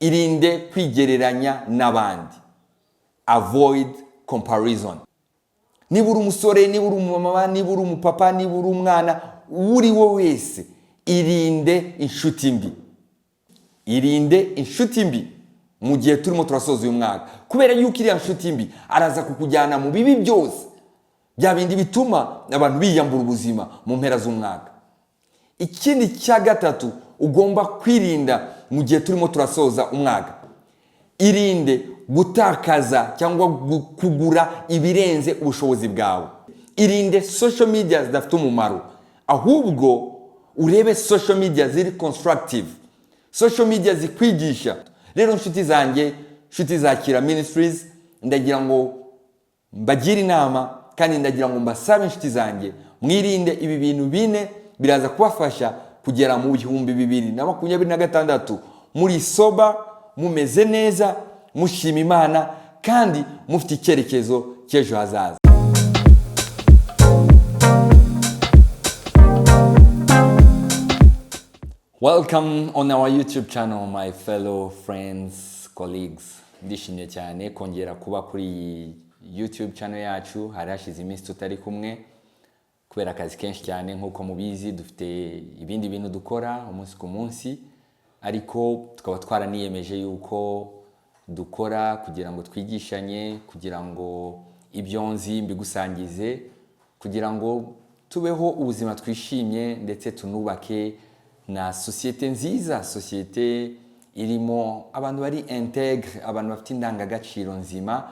irinde kwigereranya n'abandi. Avoid comparison. Niba uri umusore, niba uri umumama, niba uri umupapa, niba uri umwana, uri wo wese, irinde inshuti mbi. Irinde inshuti mbi mu gihe turimo turasoza uyu mwaka, kubera yuko iriya nshuti mbi araza kukujyana mu bibi byose, bya bindi bituma abantu biyambura ubuzima mu mpera z'umwaka. Ikindi cya gatatu ugomba kwirinda mu gihe turimo turasoza umwaka, irinde gutakaza cyangwa kugura ibirenze ubushobozi bwawe. Irinde social media zidafite umumaro, ahubwo urebe social media ziri constructive, social media zikwigisha. Rero nshuti zanjye, nshuti za Kira Ministries, ndagira ngo mbagire inama kandi ndagira ngo mbasabe inshuti zanjye mwirinde ibi bintu bine biraza kubafasha kugera mu 2026 muri soba, mumeze neza, mushima Imana kandi mufite icyerekezo cy'ejo hazaza. Welcome on our YouTube channel, my fellow friends, colleagues. Ndishimye cyane kongera kuba kuri YouTube channel yacu. Hari hashize iminsi tutari kumwe kubera akazi kenshi cyane, nkuko mubizi dufite ibindi bintu dukora umunsi ku munsi, ariko tukaba twaraniyemeje yuko dukora kugira ngo twigishanye, kugira ngo ibyo nzi mbigusangize, kugira ngo tubeho ubuzima twishimye ndetse tunubake na societe nziza, societe irimo abantu bari integre, abantu bafite indangagaciro nzima,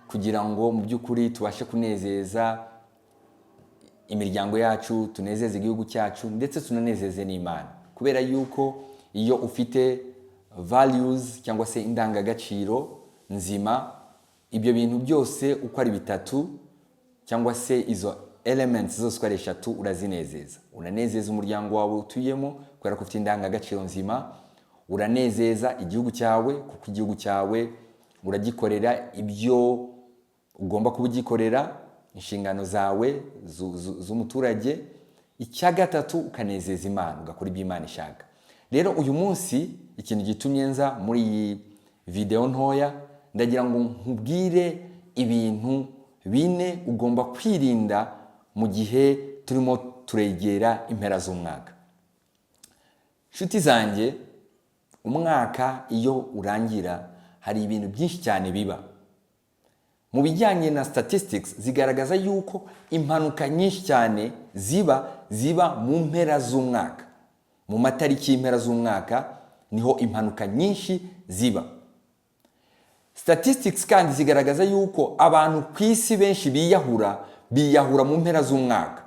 kugira ngo mu by'ukuri tubashe kunezeza imiryango yacu, tunezeze igihugu cyacu ndetse tunanezeze n'Imana. Kubera yuko iyo ufite values cyangwa se indangagaciro nzima, ibyo bintu byose uko ari bitatu cyangwa se izo elements zose uko ari eshatu urazinezeza. Unanezeza umuryango wawe utuyemo kubera ko ufite indangagaciro nzima, uranezeza igihugu cyawe kuko igihugu cyawe uragikorera ibyo ugomba kubugikorera, inshingano zawe z'umuturage. Icya gatatu ukanezeza Imana, ugakora ibyo Imana ishaka. Rero uyu munsi ikintu gitumye nza muri iyi video ntoya, ndagira ngo nkubwire ibintu bine ugomba kwirinda mu gihe turimo turegera impera z'umwaka. Nshuti zanjye, umwaka iyo urangira hari ibintu byinshi cyane biba. Mu bijyanye na statistics zigaragaza yuko impanuka nyinshi cyane ziba mu mpera z'umwaka. Mu matariki y'impera z'umwaka niho impanuka nyinshi ziba. Statistics kandi zigaragaza yuko abantu ku isi benshi biyahura mu mpera z'umwaka.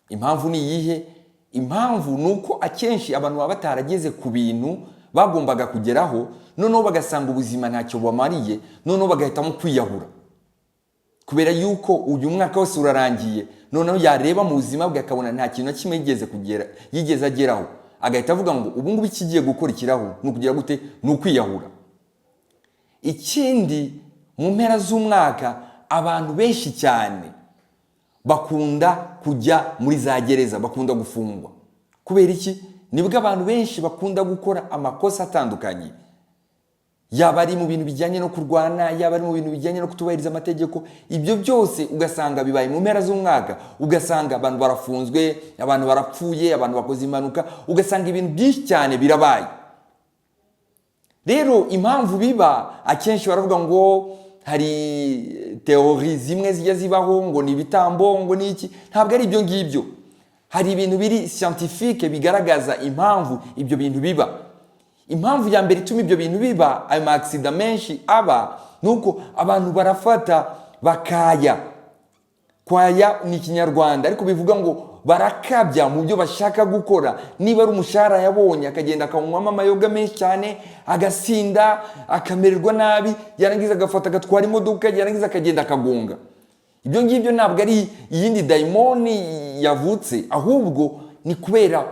Impamvu ni iyihe? Impamvu nuko akenshi abantu baba batarageze ku bintu bagombaga kugeraho, noneho bagasanga ubuzima ntacyo bamariye, noneho bagahitamo kwiyahura. Kubera yuko uyu mwaka wose urarangiye, noneho yareba mu buzima bwe akabona nta kintu na kimwe yigeze ageraho, agahita avuga ngo ubu ngubu ikigiye gukurikiraho ni ukugira gute? Ni ukwiyahura. Ikindi, mu mpera z'umwaka abantu benshi cyane bakunda kujya muri za gereza, bakunda gufungwa. Kubera iki? Nibwo abantu benshi bakunda gukora amakosa atandukanye, yaba ari mu bintu bijyanye no kurwana, yaba ari mu bintu bijyanye no kutubahiriza amategeko. Ibyo byose ugasanga bibaye mu mpera z'umwaka, ugasanga abantu barafunzwe, abantu barapfuye, abantu bakoze impanuka, ugasanga ibintu byinshi cyane birabaye. Rero impamvu biba, akenshi baravuga ngo hari teori zimwe zijya zibaho ngo ni ibitambo, ngo ni iki. Ntabwo ari ibyo ngibyo. Hari ibintu biri scientifique bigaragaza impamvu ibyo bintu biba. Impamvu ya mbere ituma ibyo bintu biba, ayo accident menshi aba, nuko abantu barafata bakaya. Kwaya ni Kinyarwanda, ariko bivuga ngo barakabya mu byo bashaka gukora. Niba ari umushahara yabonye akagenda akanywamo amayoga menshi cyane, agasinda, akamererwa nabi, yarangiza agafata agatwara imodoka, yarangiza akagenda akagonga. Ibyo ngibyo ntabwo ari iyindi daimoni yavutse, ahubwo ni kubera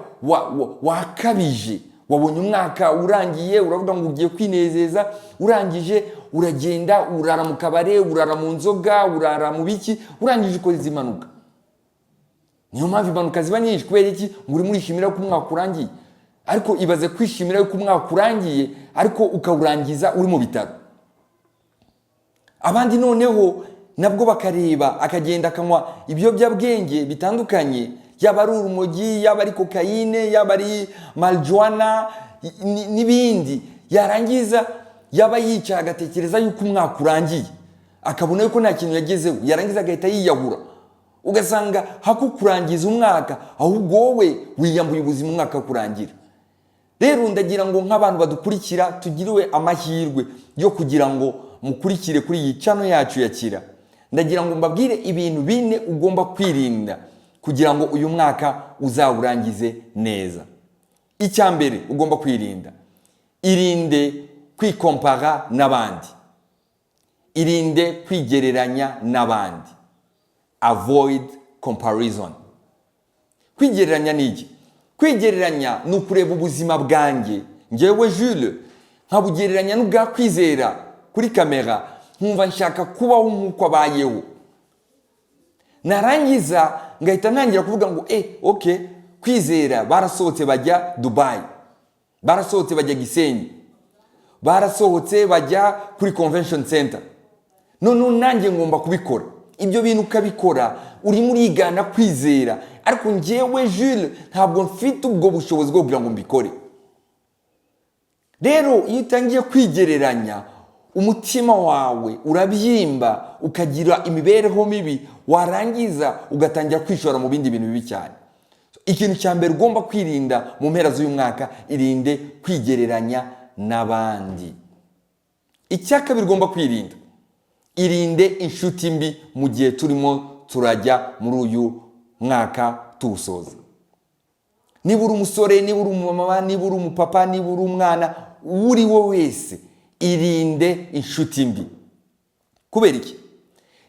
wakabije. Wabonye umwaka urangiye, uravuga ngo ugiye kwinezeza, urangije uragenda urara mu kabare, urara mu nzoga, urara mu biki, urangije ukora impanuka. Niyo mpamvu impanuka ziba nyinshi. Kubera iki? Muri murishimira ko umwaka urangiye. Ariko ibaze kwishimira ko umwaka urangiye ariko ukawurangiza uri mu bitaro. Abandi noneho nabwo bakareba akagenda akanywa ibiyobyabwenge bitandukanye, yaba ari urumogi, yaba ari kokayine, yaba ari marijuana n'ibindi, yarangiza yaba yicaye agatekereza yuko umwaka urangiye, akabona yuko nta kintu yagezeho, yarangiza agahita yiyahura. Ugasanga hakukurangiza umwaka, ahubwo wowe wiyambuye ubuzima umwaka kurangira. Rero ndagira ngo nk'abantu badukurikira tugiriwe amahirwe yo kugira ngo mukurikire kuri iyi channel yacu ya Kira. Ndagira ngo mbabwire ibintu bine ugomba kwirinda kugira ngo uyu mwaka uzawurangize neza. Icya mbere ugomba kwirinda, irinde kwikompara n'abandi, irinde kwigereranya n'abandi. Avoid comparison. Kwigereranya ni iki? Kwigereranya ni ukureba ubuzima bwanjye njyewe Jules nkabugereranya n'ubwa Kwizera kuri kamera, nkumva nshaka kubaho nk'uko abayeho, narangiza ngahita ntangira kuvuga ngo okay, Kwizera barasohotse bajya Dubai, barasohotse bajya Gisenyi, barasohotse bajya kuri convention center, none nanjye ngomba kubikora. Ibyo bintu ukabikora urimo urigana Kwizera, ariko njyewe Jules ntabwo mfite ubwo bushobozi bwo kugira ngo mbikore. Rero iyo utangiye kwigereranya, umutima wawe urabyimba, ukagira imibereho mibi, warangiza ugatangira kwishora mu bindi bintu bibi cyane. Ikintu cya mbere ugomba kwirinda mu mpera z'uyu mwaka, irinde kwigereranya n'abandi. Icya kabiri ugomba kwirinda, irinde inshuti mbi mu gihe turimo turajya muri uyu mwaka tuwusoza. Niba uri umusore, niba uri umumama, niba uri umupapa, niba uri umwana, uri wowe wese, irinde inshuti mbi. Kubera iki?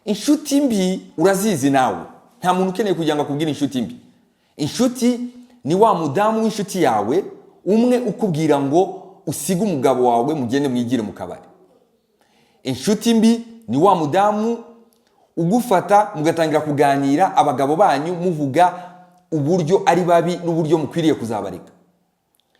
Inshuti mbi urazizi nawe, nta muntu ukeneye kugira ngo akubwire inshuti mbi. Inshuti ni wa mudamu w'inshuti yawe umwe ukubwira ngo usige umugabo wawe mugende mwigire mu kabari. Inshuti mbi ni wa mudamu ugufata mugatangira kuganira abagabo banyu muvuga uburyo ari babi n'uburyo mukwiriye kuzabarika.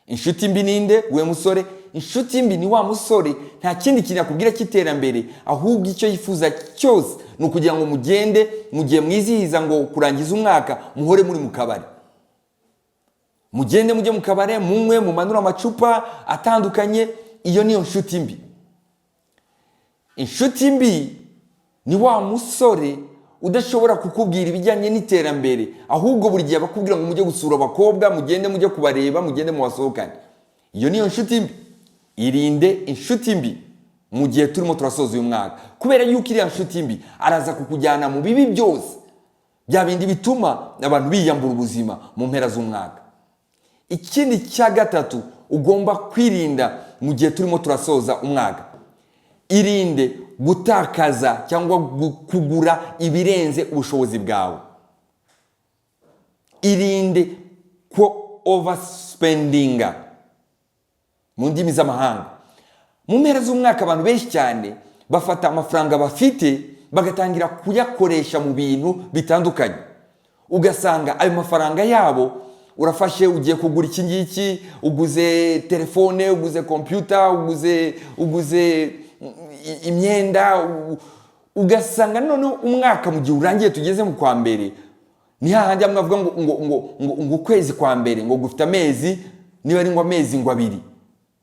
Inshuti mbi ninde? We musore. Inshuti mbi ni wa musore nta kindi kintu akubwira cy'iterambere, ahubwo icyo yifuza cyose ni ukugira ngo mugende mugiye mwizihiza ngo kurangiza umwaka muhore muri mu kabari. Mugende mujye mu kabare, munywe, mumanura amacupa atandukanye. Iyo niyo nshuti mbi. Inshuti mbi ni wa musore udashobora kukubwira ibijyanye n'iterambere, ahubwo buri gihe bakubwira ngo mujye gusura abakobwa, mugende mujye kubareba, mugende mu basohokane. Iyo niyo nshuti mbi. Irinde inshuti mbi mu gihe turimo turasoza uyu mwaka, kubera yuko iriya nshuti mbi araza kukujyana mu bibi byose, bya bindi bituma abantu biyambura ubuzima mu mpera z'umwaka. Ikindi cya gatatu ugomba kwirinda mu gihe turimo turasoza umwaka, irinde gutakaza cyangwa kugura ibirenze ubushobozi bwawe. Irinde ko overspendinga mu ndimi z'amahanga. Mu mpera z'umwaka abantu benshi cyane bafata amafaranga bafite bagatangira kuyakoresha mu bintu bitandukanye. Ugasanga ayo mafaranga yabo urafashe ugiye kugura iki ngiki, uguze telefone, uguze computer, uguze imyenda, ugasanga none umwaka mu gihe urangiye tugeze mu kwa mbere, ni hahandi amwe avuga ngo ukwezi kwa mbere ngo gufite amezi, niba ari ngo amezi ngo abiri.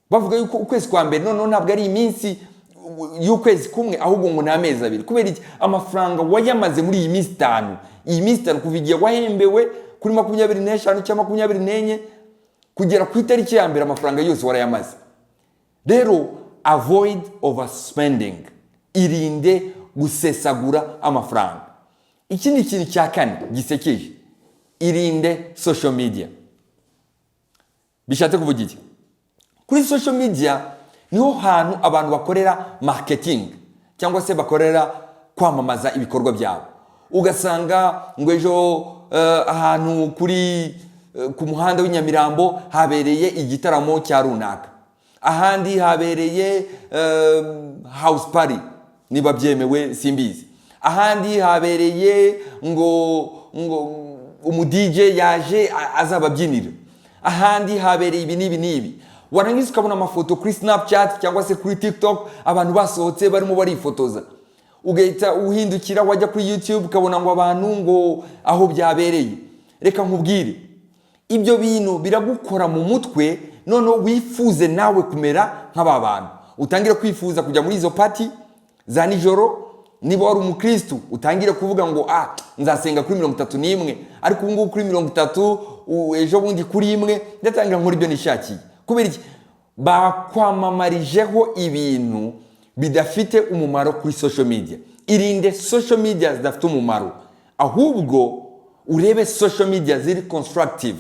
Bavuga yuko ukwezi kwa mbere none ntabwo ari iminsi y'ukwezi kumwe, ahubwo ngo ni amezi abiri. Kubera iki? Amafaranga wayamaze muri iyi minsi 5, iyi minsi 5 kuva igihe wahembewe kuri 25 cyangwa 24 kugera ku itariki ya mbere, amafaranga yose warayamaze. Rero avoid overspending, irinde gusesagura amafaranga. Ikindi kintu cya kane gisekeje, irinde social media. Bishatse kuvuga iki? Kuri social media niho hantu abantu bakorera marketing cyangwa se bakorera kwamamaza ibikorwa byabo. Ugasanga ngo ejo ahantu kuri ku muhanda w'Inyamirambo habereye igitaramo cya runaka, ahandi habereye house party niba byemewe simbizi, ahandi habereye ngo umu DJ yaje azababyinira, ahandi habereye ibi n'ibi. warangiza ukabona amafoto kuri Snapchat cyangwa se kuri TikTok abantu basohotse barimo barifotoza, ugahita uhindukira wajya kuri YouTube ukabona ngo abantu ngo aho byabereye. Reka nkubwire, ibyo bintu biragukora mu mutwe, none wifuze nawe kumera nk'aba bantu, utangira kwifuza kujya muri izo party za nijoro. Niba wari umukristo utangira kuvuga ngo nzasenga kuri 31, ariko ubu ngubu kuri 30, ejo bundi kuri 1, ndatangira nkora ibyo nishakiye. Kubera iki? Bakwamamarijeho ibintu bidafite umumaro kuri social media. Irinde social media zidafite umumaro, ahubwo urebe social media ziri constructive,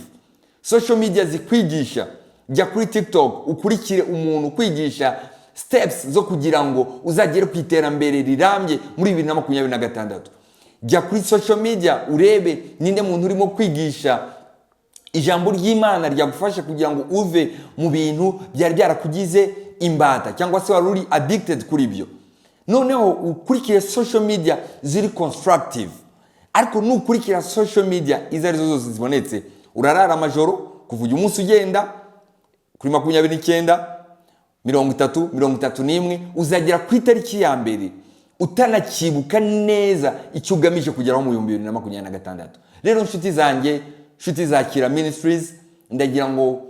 social media zikwigisha. Jya kuri TikTok ukurikire umuntu kwigisha steps zo kugira ngo uzagere ku iterambere rirambye muri 2026. Jya kuri social media urebe ninde muntu urimo kwigisha ijambo ry'Imana ryagufasha kugira ngo uve mu bintu byari byarakugize imbata cyangwa se wari uri addicted kuri byo. Noneho ukurikire social media ziri constructive. Ariko nukurikira social media izarizo zose zibonetse, urarara amajoro kuva uyu munsi ugenda kuri 29, 30, 31, uzagera ku itariki ya mbere utanakibuka neza icyo ugamije kugeraho mu 2026. Rero inshuti zanjye, inshuti za Kira Ministries, ndagira ngo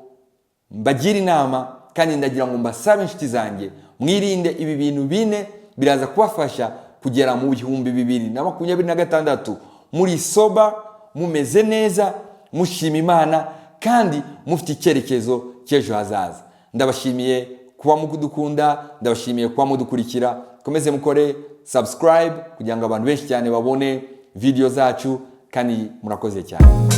mbagire inama kandi ndagira ngo mbasabe inshuti zanjye mwirinde ibi bintu bine biraza kubafasha kugera mu 2026 muri soba, mumeze neza, mushima Imana kandi mufite icyerekezo cy'ejo hazaza. Ndabashimiye kuba mukudukunda, ndabashimiye kuba mudukurikira. Komeze mukore subscribe kugira ngo abantu benshi cyane babone video zacu, kandi murakoze cyane.